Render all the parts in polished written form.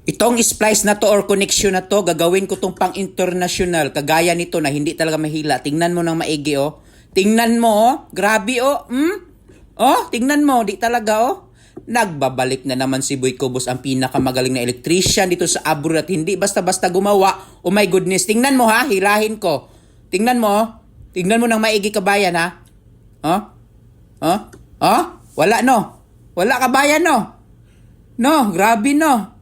Itong splice na to or connection na to, gagawin ko tong pang international. Kagaya nito na hindi talaga mahila. Tingnan mo ng maigi, oh. Tingnan mo, oh. Grabe, oh. Oh, tingnan mo. Di talaga, oh. Nagbabalik na naman si Boy Cobos, ang pinakamagaling na electrician dito sa abroad at hindi basta-basta gumawa. Oh my goodness. Tingnan mo, ha. Hilahin ko. Tingnan mo, oh. Tingnan mo ng maigi, kabayan, ha. Oh? Oh? Oh? Wala, no. Wala, kabayan, no. No, grabe, no.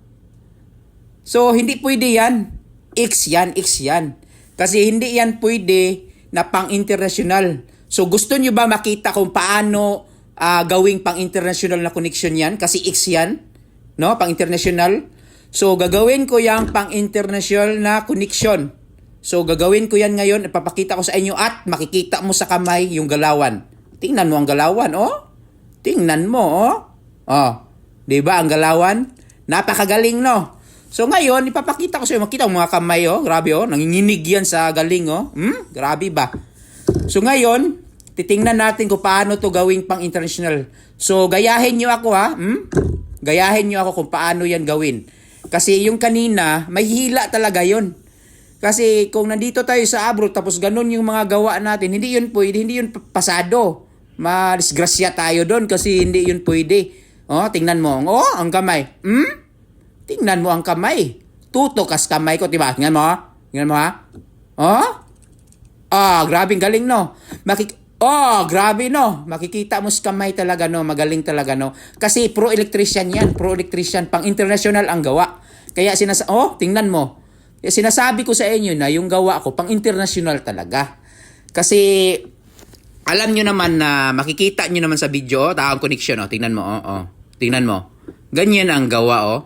So, hindi pwede yan. X yan. Kasi hindi yan pwede na pang-international. So, gusto nyo ba makita kung paano gawing pang-international na connection yan? Kasi X yan, no? Pang-international. So, gagawin ko yung pang-international na connection. So, gagawin ko yan ngayon. Ipapakita ko sa inyo at makikita mo sa kamay yung galawan. Tingnan mo ang galawan, oh. Tingnan mo, oh. Oh, diba ang galawan? Napakagaling, no? So ngayon, ipapakita ko sa iyo, makita mo mga kamay, oh. Grabe, oh. Nanginginig yan sa galing, oh. Grabe ba? So ngayon, titingnan natin kung paano to gawing pang international. So gayahin nyo ako, ha. Gayahin nyo ako kung paano yan gawin. Kasi yung kanina, may hila talaga yon. Kasi kung nandito tayo sa abroad, tapos ganun yung mga gawa natin, hindi yun pwede, hindi yun pasado. Madisgrasya tayo doon kasi hindi yun pwede. Oh, tingnan mo. Oh, ang kamay. Tingnan mo ang kamay. Tutukas kamay ko, diba? Tingnan mo, ha? Tingnan mo, ha? Oh? Grabe, galing, no? Grabe, no? Makikita mo sa kamay talaga, no? Magaling talaga, no? Kasi pro-electrician yan. Pro-electrician. Pang-international ang gawa. Kaya tingnan mo. Sinasabi ko sa inyo na yung gawa ko, pang-international talaga. Kasi, alam nyo naman na, makikita nyo naman sa video, taong connection, oh. Tingnan mo, oh. Tingnan mo. Ganyan ang gawa, oh.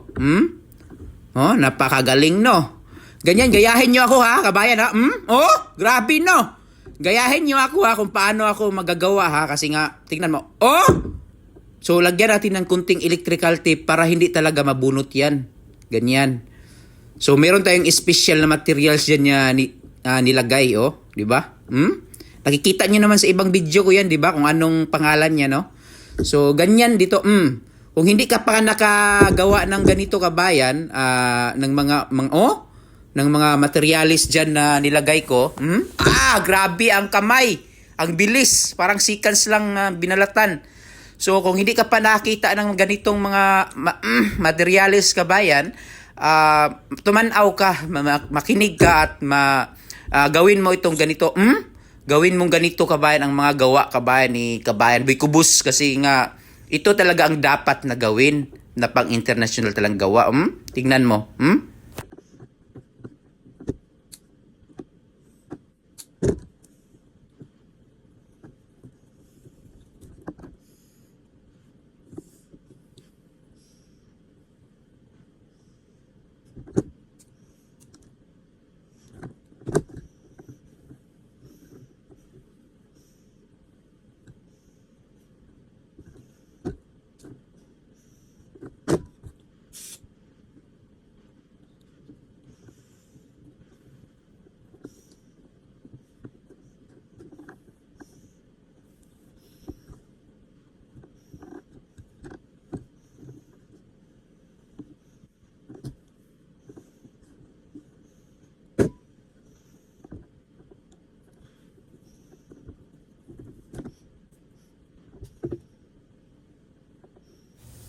Oh, napakagaling, no? Ganyan, gayahin nyo ako, ha, kabayan, ha? Oh, grabe, no? Gayahin nyo ako, ha, kung paano ako magagawa, ha? Kasi nga, tingnan mo. Oh! So, lagyan natin ng kunting electrical tape para hindi talaga mabunot yan. Ganyan. So, meron tayong special na materials dyan nilagay, oh. Diba? Nakikita nyo naman sa ibang video ko yan, diba? Kung anong pangalan niya, no? So, ganyan dito, Kung hindi ka pa nakagawa ng ganito, kabayan, ng mga materialis dyan na nilagay ko, grabe ang kamay. Ang bilis. Parang seconds lang binalatan. So, kung hindi ka pa nakita ng ganitong mga materialis, kabayan, tumanaw ka, makinig ka at gawin mo itong ganito. Gawin mong ganito, kabayan, ang mga gawa, kabayan, ni Kabayan Boy Cobos. Kasi nga, ito talaga ang dapat na gawin na pang-international talang gawa. Tingnan mo.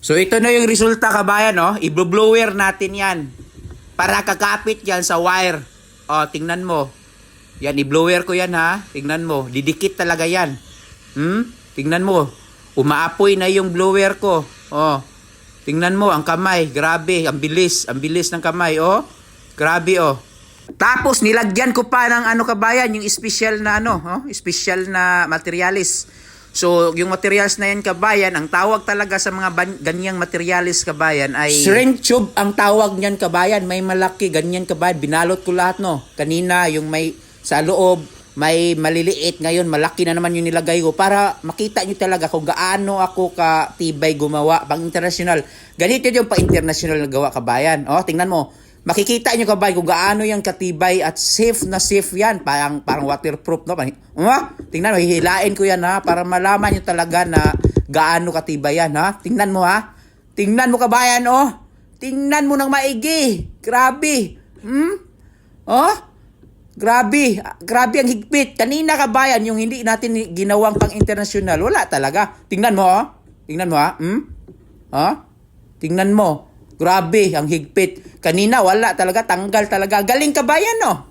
So ito na yung resulta, kabayan, no? I-blower natin yan. Para kakapit yan sa wire. Tingnan mo. Yan, i-blower ko yan, ha? Tingnan mo. Didikit talaga yan. Tingnan mo. Umaapoy na yung blower ko. Tingnan mo, ang kamay. Grabe, ang bilis. Ang bilis ng kamay, Grabe, Tapos, nilagyan ko pa ng kabayan, yung special na special na materialis. So, yung materials na yan, kabayan, ang tawag talaga sa mga ganyang materialis, kabayan, ay shrink tube ang tawag niyan, kabayan. May malaki, ganyan, kabayan. Binalot ko lahat, no? Kanina, yung may sa loob, may maliliit. Ngayon, malaki na naman yung nilagay ko para makita nyo talaga kung gaano ako katibay gumawa pang-international. Ganito yung pang-international na gawa, kabayan. Tingnan mo. Makikita nyo, kabayan, kung gaano yung katibay at safe na safe yan. Parang waterproof, no? Tingnan mo, hihilain ko yan, ha? Para malaman nyo talaga na gaano katibay yan, ha? Tingnan mo, ha? Tingnan mo, kabayan, Tingnan mo ng maigi. Grabe. Oh? Grabe. Grabe ang higpit. Kanina kabayan, yung hindi natin ginawang pang internasyonal, wala talaga. Tingnan mo, oh. Tingnan mo, ha? Oh? Tingnan mo. Grabe ang higpit. Kanina, wala talaga. Tanggal talaga. Galing kabayan, no?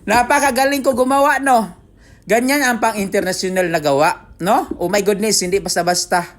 Napakagaling ko gumawa, no? Ganyan ang pang internasyonal na gawa, no? Oh my goodness, hindi basta-basta.